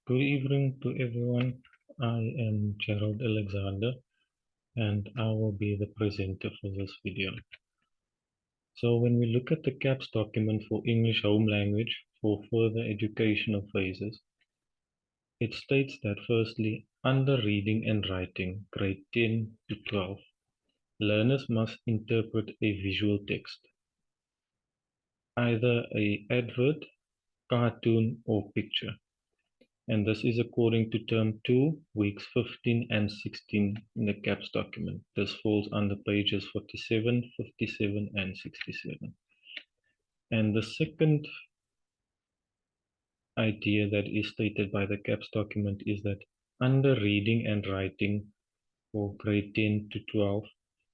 Good evening to everyone. I am Gerald Alexander and I will be the presenter for this video. So when we look at the CAPS document for English home language for further educational phases, it states that firstly, under reading and writing, grade 10 to 12, learners must interpret a visual text, either an advert, cartoon, or picture. And this is according to term 2, weeks 15 and 16 in the CAPS document. This falls under pages 47, 57, and 67. And the second idea that is stated by the CAPS document is that under reading and writing for grade 10 to 12,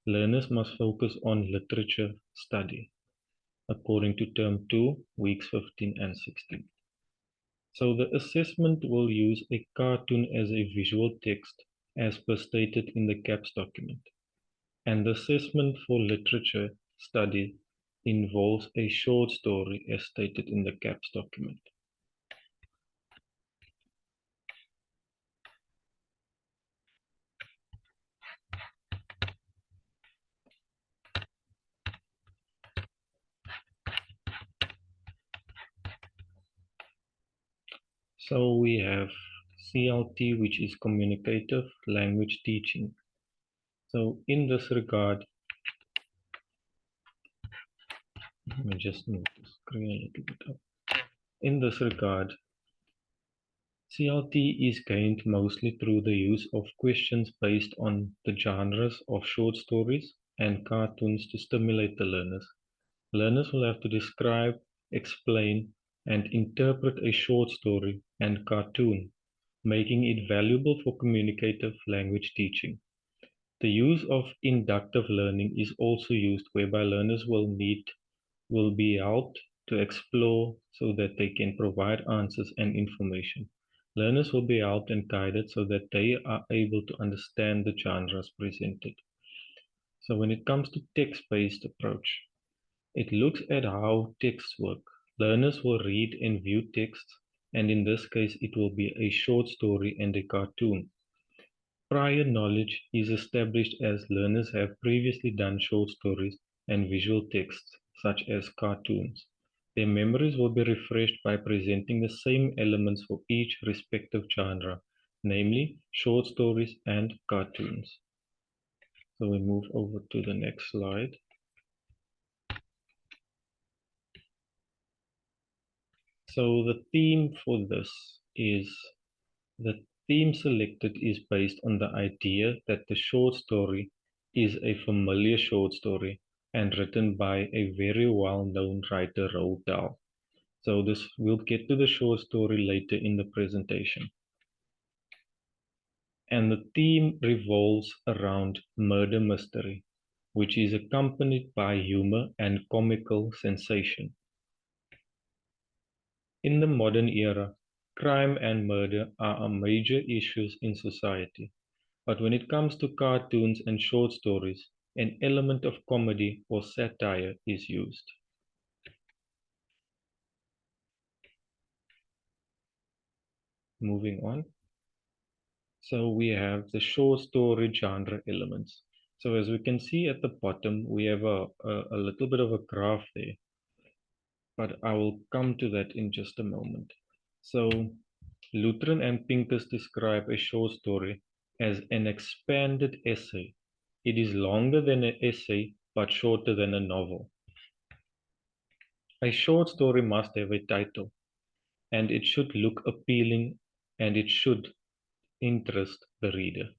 learners must focus on literature study, according to term 2, weeks 15 and 16. So the assessment will use a cartoon as a visual text as per stated in the CAPS document. And the assessment for literature study involves a short story as stated in the CAPS document. So we have CLT, which is communicative language teaching. So in this regard, let me just move the screen a little bit up. In this regard, CLT is gained mostly through the use of questions based on the genres of short stories and cartoons to stimulate the learners. Learners will have to describe, explain, and interpret a short story and cartoon, making it valuable for communicative language teaching. The use of inductive learning is also used whereby learners will be helped to explore so that they can provide answers and information. Learners will be helped and guided so that they are able to understand the genres presented. So when it comes to text-based approach, it looks at how texts work. Learners will read and view texts, and in this case, it will be a short story and a cartoon. Prior knowledge is established as learners have previously done short stories and visual texts, such as cartoons. Their memories will be refreshed by presenting the same elements for each respective genre, namely short stories and cartoons. So we move over to the next slide. So the theme for this is the theme selected is based on the idea that the short story is a familiar short story and written by a very well-known writer, Roald Dahl. So we'll get to the short story later in the presentation. And the theme revolves around murder mystery, which is accompanied by humor and comical sensation. In the modern era, crime and murder are major issues in society. But when it comes to cartoons and short stories, an element of comedy or satire is used. Moving on. So we have the short story genre elements. So as we can see at the bottom, we have a little bit of a graph there, but I will come to that in just a moment. So Lutheran and Pincus describe a short story as an expanded essay. It is longer than an essay, but shorter than a novel. A short story must have a title, and it should look appealing, and it should interest the reader.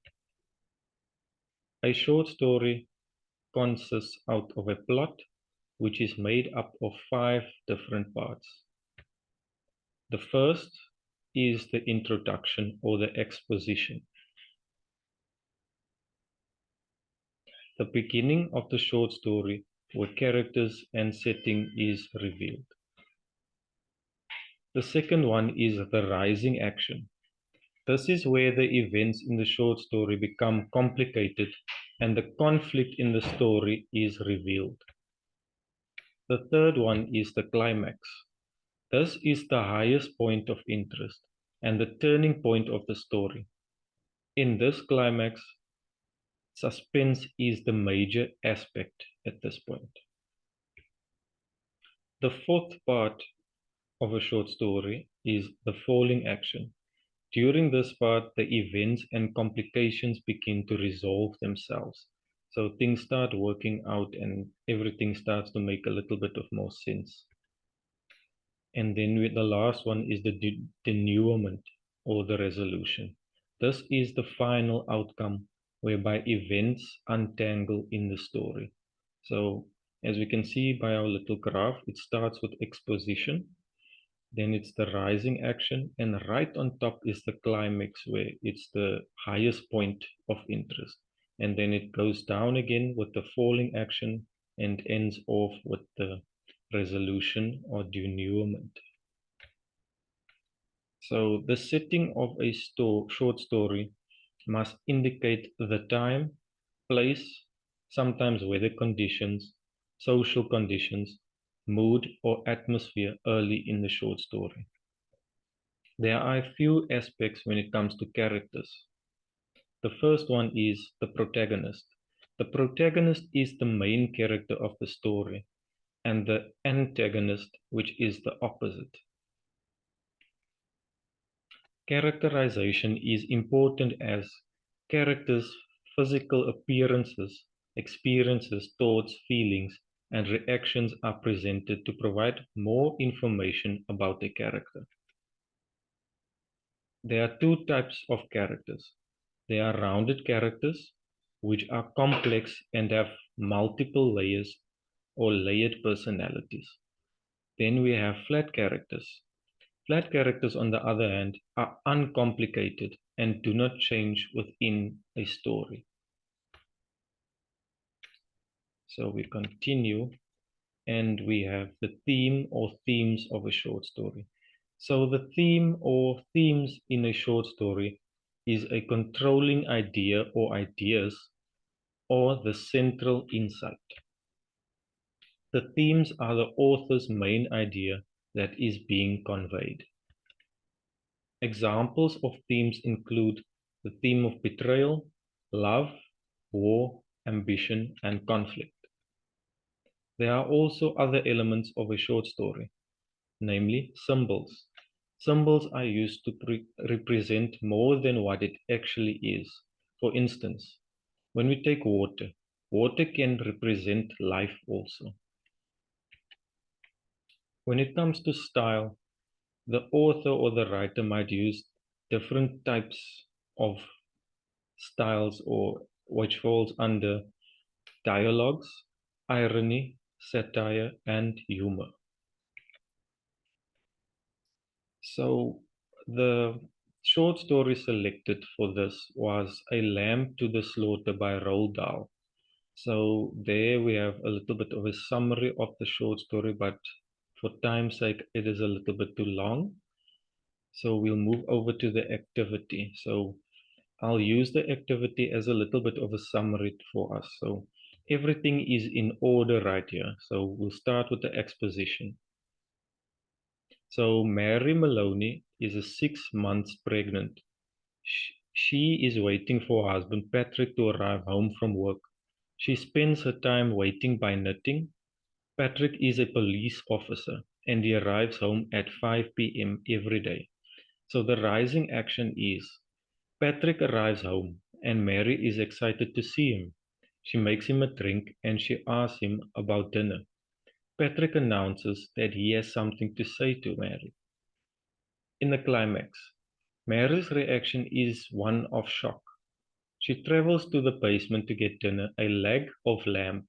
A short story consists out of a plot, which is made up of 5 different parts. The first is the introduction or the exposition. The beginning of the short story where characters and setting is revealed. The second one is the rising action. This is where the events in the short story become complicated and the conflict in the story is revealed. The third one is the climax. This is the highest point of interest. and the turning point of the story. In this climax, suspense is the major aspect at this point. The fourth part of a short story is the falling action. During this part, the events and complications begin to resolve themselves. So things start working out and everything starts to make a little bit of more sense. And then with the last one is the denouement or the resolution. This is the final outcome whereby events untangle in the story. So as we can see by our little graph, it starts with exposition, then it's the rising action, and right on top is the climax where it's the highest point of interest. And then it goes down again with the falling action and ends off with the resolution or denouement. So the setting of a short story must indicate the time, place, sometimes weather conditions, social conditions, mood, or atmosphere early in the short story. There are a few aspects when it comes to characters. The first one is the protagonist. The protagonist is the main character of the story, and the antagonist, which is the opposite. Characterization is important as characters' physical appearances, experiences, thoughts, feelings, and reactions are presented to provide more information about the character. There are two types of characters. There are rounded characters, which are complex and have multiple layers or layered personalities. Then we have flat characters. Flat characters, on the other hand, are uncomplicated and do not change within a story. So we continue and we have the theme or themes of a short story. So the theme or themes in a short story is a controlling idea or ideas or the central insight. The themes are the author's main idea that is being conveyed. Examples of themes include the theme of betrayal, love, war, ambition, and conflict. There are also other elements of a short story, namely symbols. Symbols are used to represent more than what it actually is. For instance, when we take water, water can represent life also. When it comes to style, the author or the writer might use different types of styles or which falls under dialogues, irony, satire, and humor. So the short story selected for this was A Lamb to the Slaughter by Roald Dahl. So there we have a little bit of a summary of the short story, but for time's sake, it is a little bit too long. So we'll move over to the activity. So I'll use the activity as a little bit of a summary for us. So everything is in order right here. So we'll start with the exposition. So Mary Maloney is 6 months pregnant. She is waiting for her husband Patrick to arrive home from work. She spends her time waiting by knitting. Patrick is a police officer and he arrives home at 5 p.m. every day. So the rising action is Patrick arrives home and Mary is excited to see him. She makes him a drink and she asks him about dinner. Patrick announces that he has something to say to Mary. In the climax, Mary's reaction is one of shock. She travels to the basement to get dinner, a leg of lamb.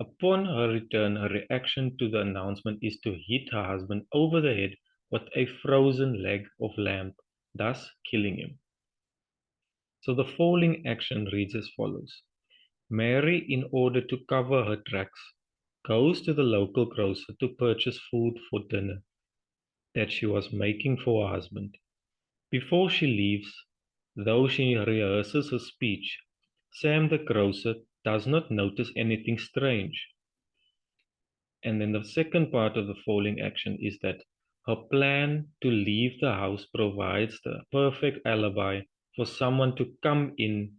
Upon her return, her reaction to the announcement is to hit her husband over the head with a frozen leg of lamb, thus killing him. So the falling action reads as follows. Mary, in order to cover her tracks, goes to the local grocer to purchase food for dinner that she was making for her husband. Before she leaves, though she rehearses her speech, Sam the grocer does not notice anything strange. And then the second part of the falling action is that Her plan to leave the house provides the perfect alibi for someone to come in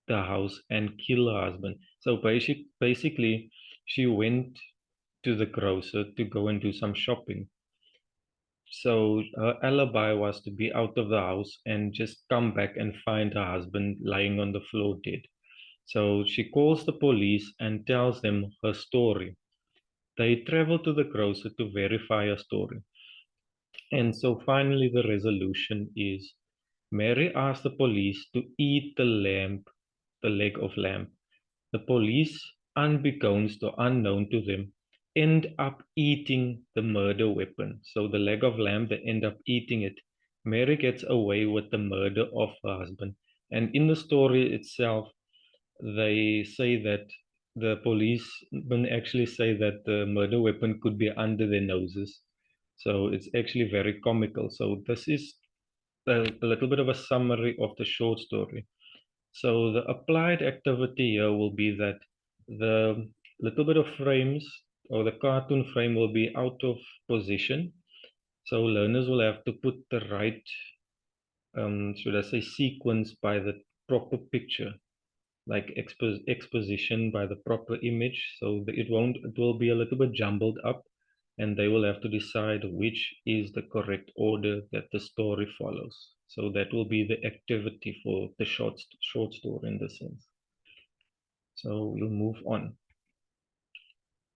the house and kill her husband. So basically, she went to the grocer to go and do some shopping. So her alibi was to be out of the house and just come back and find her husband lying on the floor dead. So she calls the police and tells them her story. They travel to the grocer to verify her story. And so finally, the resolution is Mary asks the police to eat the leg of lamb. The police, unbeknownst or unknown to them, end up eating the murder weapon. So the leg of lamb, they end up eating it. Mary gets away with the murder of her husband. And in the story itself, they say that the policemen actually say that the murder weapon could be under their noses. So it's actually very comical. So this is a little bit of a summary of the short story. So the applied activity here will be that the little bit of frames or the cartoon frame will be out of position. So learners will have to put the right, should I say, sequence by the proper picture, like exposition by the proper image. So it will be a little bit jumbled up, and they will have to decide which is the correct order that the story follows. So that will be the activity for the short story in this sense. So we'll move on.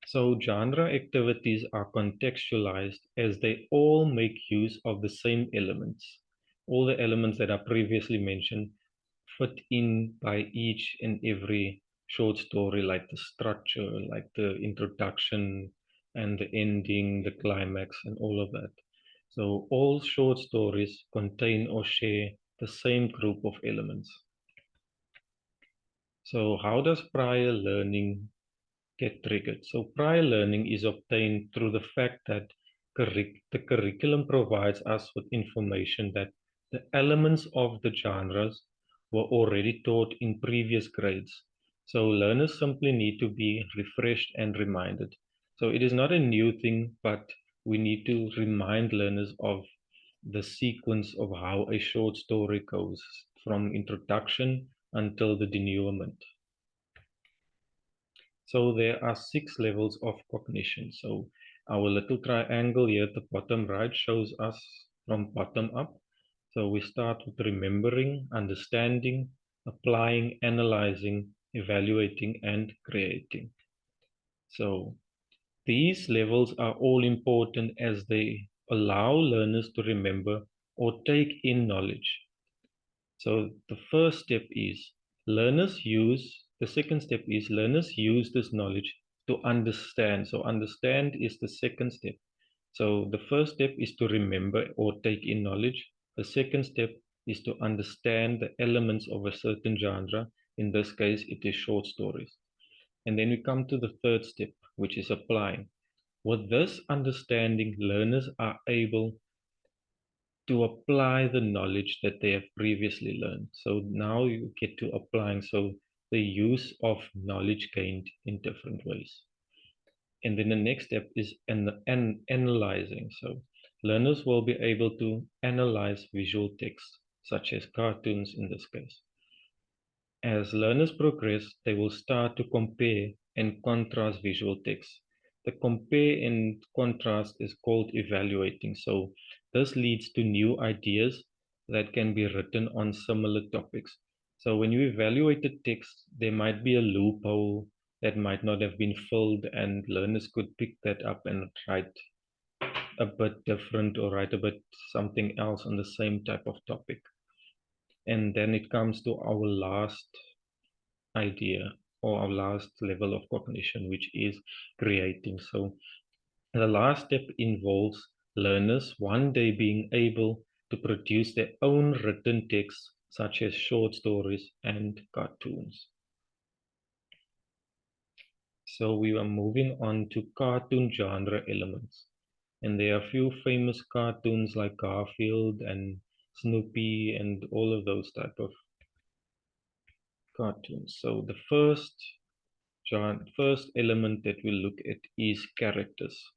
So genre activities are contextualized as they all make use of the same elements. All the elements that are previously mentioned fit in by each and every short story, like the structure, like the introduction and the ending, the climax, and all of that. So all short stories contain or share the same group of elements. So how does prior learning get triggered? So prior learning is obtained through the fact that the curriculum provides us with information that the elements of the genres were already taught in previous grades. So learners simply need to be refreshed and reminded. So it is not a new thing, but we need to remind learners of the sequence of how a short story goes from introduction until the denouement. So there are 6 levels of cognition. So our little triangle here at the bottom right shows us from bottom up. So we start with remembering, understanding, applying, analyzing, evaluating, and creating. So these levels are all important as they allow learners to remember or take in knowledge. So the second step is learners use this knowledge to understand. So understand is the second step. So the first step is to remember or take in knowledge. The second step is to understand the elements of a certain genre. In this case, it is short stories. And then we come to the third step, which is applying. With this understanding, learners are able to apply the knowledge that they have previously learned. So now you get to applying. So the use of knowledge gained in different ways. And then the next step is analyzing. So learners will be able to analyze visual text, such as cartoons in this case. As learners progress, they will start to compare and contrast visual text. The compare and contrast is called evaluating. So this leads to new ideas that can be written on similar topics. So when you evaluate the text, there might be a loophole that might not have been filled, and learners could pick that up and write a bit different or write a bit something else on the same type of topic. And then it comes to our last idea or our last level of cognition, which is creating. So the last step involves learners one day being able to produce their own written texts, such as short stories and cartoons. So we are moving on to cartoon genre elements. And there are a few famous cartoons like Garfield and Snoopy and all of those type of cartoons. So the first element that we look at is characters.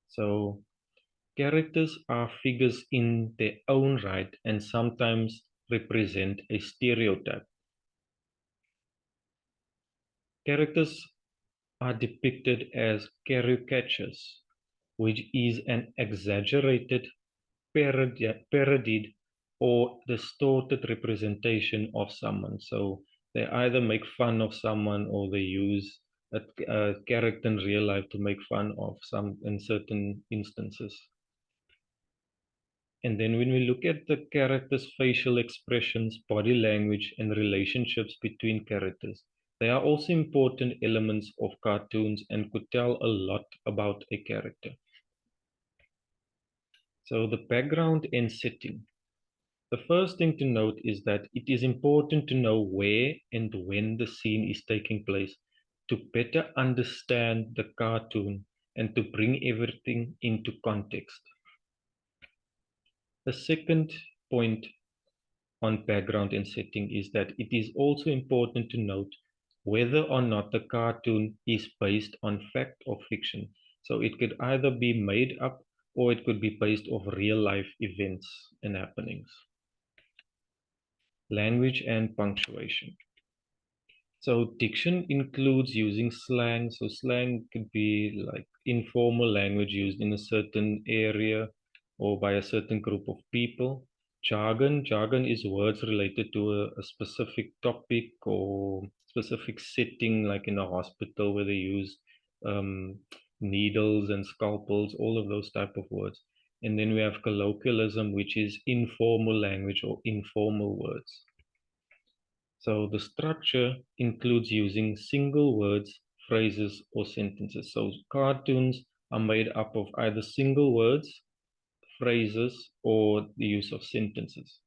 So Characters are figures in their own right and sometimes represent a stereotype. Characters are depicted as caricatures, which is an exaggerated, parodied, or distorted representation of someone. So they either make fun of someone or they use a character in real life to make fun of some in certain instances. And then when we look at the characters' facial expressions, body language, and relationships between characters, they are also important elements of cartoons and could tell a lot about a character. So the background and setting. The first thing to note is that it is important to know where and when the scene is taking place to better understand the cartoon and to bring everything into context. The second point on background and setting is that it is also important to note whether or not the cartoon is based on fact or fiction. So it could either be made up or it could be based off real life events and happenings. Language and punctuation. So diction includes using slang. So slang could be like informal language used in a certain area or by a certain group of people. Jargon is words related to a specific topic or specific setting, like in a hospital where they use um, needles and scalpels, all of those type of words. And then we have colloquialism, which is informal language or informal words. So the structure includes using single words, phrases, or sentences. So cartoons are made up of either single words, phrases, or the use of sentences.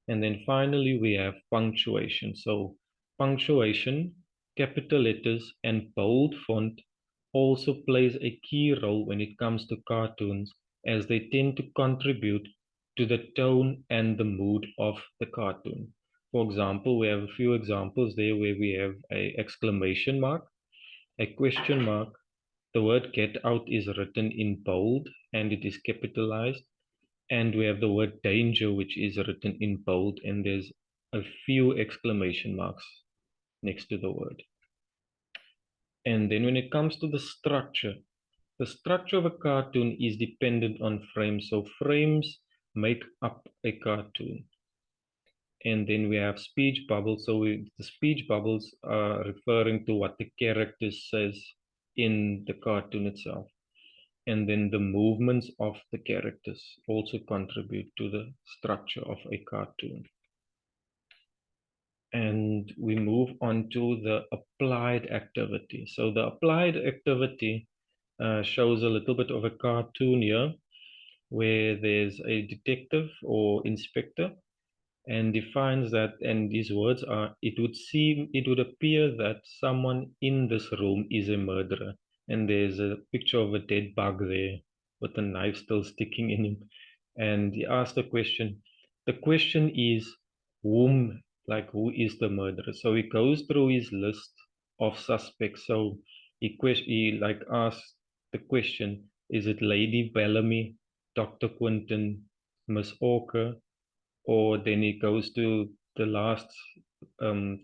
And then finally, we have punctuation. So punctuation, capital letters, and bold font also plays a key role when it comes to cartoons, as they tend to contribute to the tone and the mood of the cartoon. For example, we have a few examples there where we have a exclamation mark, a question mark, the word get out is written in bold and it is capitalized, and we have the word danger, which is written in bold, and there's a few exclamation marks next to the word. And then when it comes to the structure of a cartoon is dependent on frames. So frames make up a cartoon. And then we have speech bubbles. So the speech bubbles are referring to what the character says in the cartoon itself. And then the movements of the characters also contribute to the structure of a cartoon. And we move on to the applied activity. So the applied activity shows a little bit of a cartoon here where there's a detective or inspector and defines that, and these words are, it would appear that someone in this room is a murderer, and there's a picture of a dead bug there with a knife still sticking in him, and he asked the question. The question is, who is the murderer? So he goes through his list of suspects. So he like asks the question, is it Lady Bellamy, Dr. Quinton, Miss Orker? Or then he goes to the last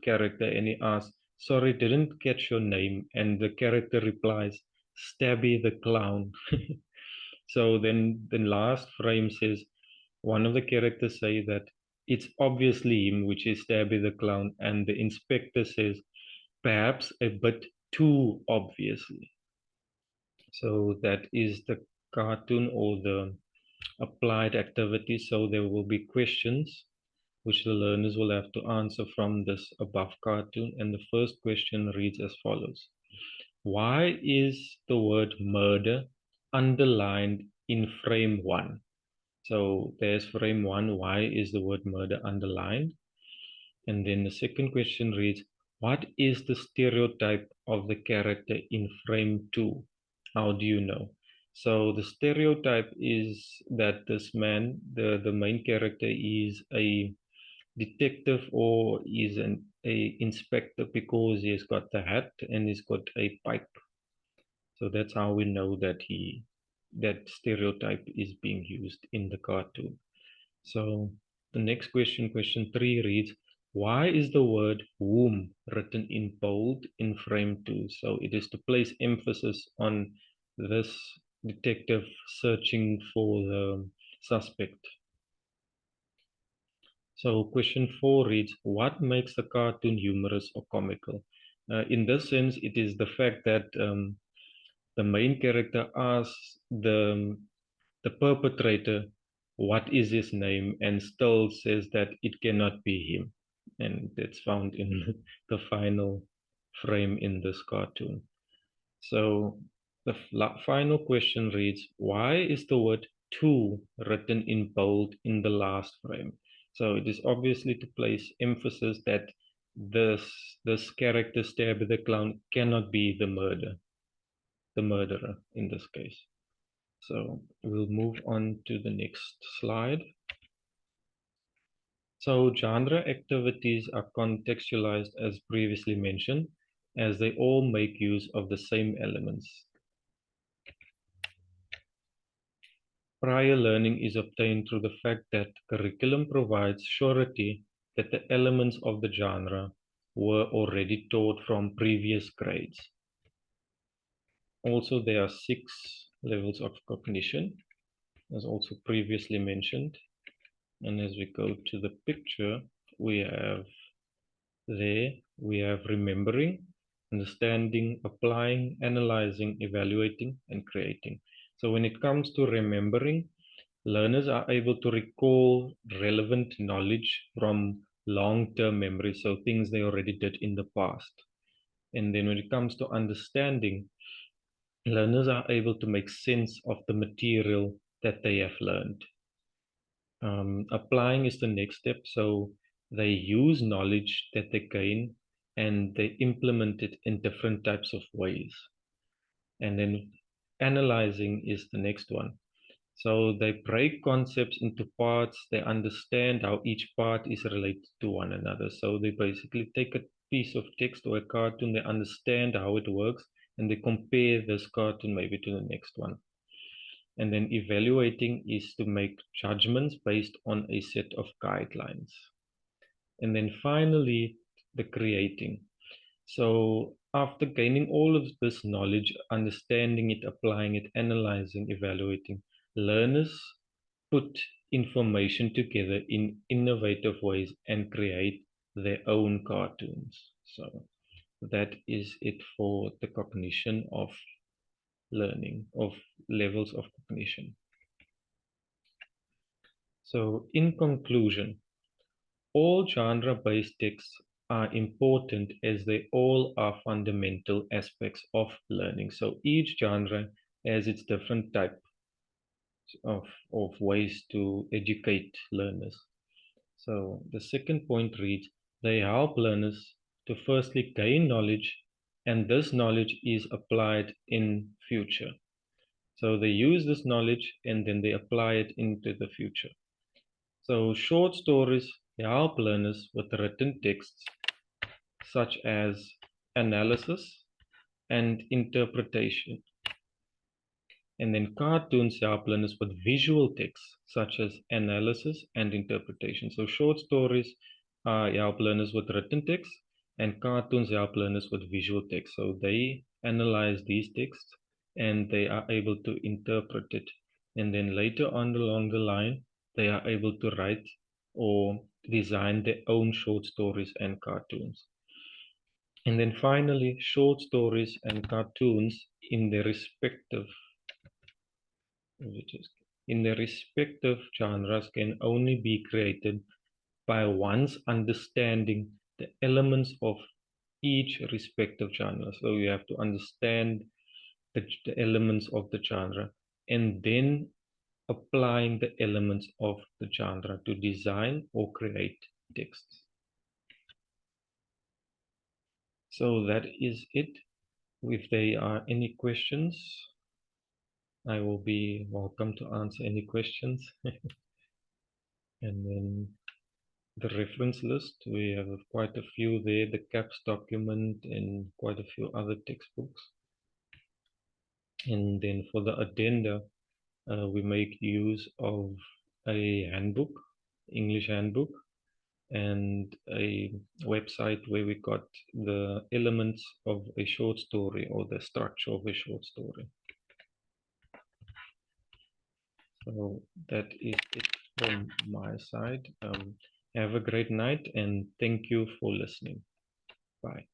character and he asks, sorry, didn't catch your name. And the character replies, Stabby the Clown. So then the last frame says, one of the characters say that it's obviously him, which is Stabby the Clown. And the inspector says, perhaps a bit too obviously. So that is the cartoon or the applied activity. So there will be questions which the learners will have to answer from this above cartoon. And the first question reads as follows. Why is the word murder underlined in frame 1? So there's frame 1. Why is the word murder underlined? And then the second question reads, what is the stereotype of the character in frame 2? How do you know? So the stereotype is that this man, the main character, is a detective or is a inspector because he's got the hat and he's got a pipe. So that's how we know that he that stereotype is being used in the cartoon. So the next question, question 3 reads, why is the word womb written in bold in frame 2? So it is to place emphasis on this detective searching for the suspect. So question 4 reads, what makes the cartoon humorous or comical? In this sense, it is the fact that the main character asks the perpetrator what is his name and still says that it cannot be him. And that's found in the final frame in this cartoon. So the final question reads, why is the word to written in bold in the last frame? So it is obviously to place emphasis that this character Stabby the Clown cannot be the murderer in this case. So we'll move on to the next slide. So genre activities are contextualized as previously mentioned, as they all make use of the same elements. Prior learning is obtained through the fact that curriculum provides surety that the elements of the genre were already taught from previous grades. Also, there are 6 levels of cognition, as also previously mentioned. And as we go to the picture, we have remembering, understanding, applying, analyzing, evaluating, and creating. So when it comes to remembering, learners are able to recall relevant knowledge from long-term memory, so things they already did in the past. And then when it comes to understanding, learners are able to make sense of the material that they have learned. Applying is the next step. So they use knowledge that they gain and they implement it in different types of ways. And then analyzing is the next one. So they break concepts into parts, they understand how each part is related to one another. So they basically take a piece of text or a cartoon, they understand how it works, and they compare this cartoon maybe to the next one. And then evaluating is to make judgments based on a set of guidelines. And then finally, the creating. So after gaining all of this knowledge, understanding it, applying it, analyzing, evaluating, learners put information together in innovative ways and create their own cartoons. So that is it for the cognition of learning, of levels of cognition. So in conclusion, all genre-based texts are important as they all are fundamental aspects of learning. So each genre has its different type of ways to educate learners. So the second point reads, they help learners to firstly gain knowledge, and this knowledge is applied in future. So they use this knowledge and then they apply it into the future. So short stories help learners with written texts such as analysis and interpretation. And then cartoons help learners with visual texts such as analysis and interpretation. So short stories help learners with written text and cartoons help learners with visual text. So they analyze these texts and they are able to interpret it. And then later on along the line, they are able to write or design their own short stories and cartoons. And then finally, short stories and cartoons in their respective genres can only be created by one's understanding the elements of each respective genre. So you have to understand the elements of the genre and then applying the elements of the genre to design or create texts. So that is it. If there are any questions, I will be welcome to answer any questions. And then the reference list, we have quite a few there, the CAPS document and quite a few other textbooks. And then for the addenda, We make use of a handbook, English handbook, and a website where we got the elements of a short story or the structure of a short story. So that is it from my side. Have a great night and thank you for listening. Bye.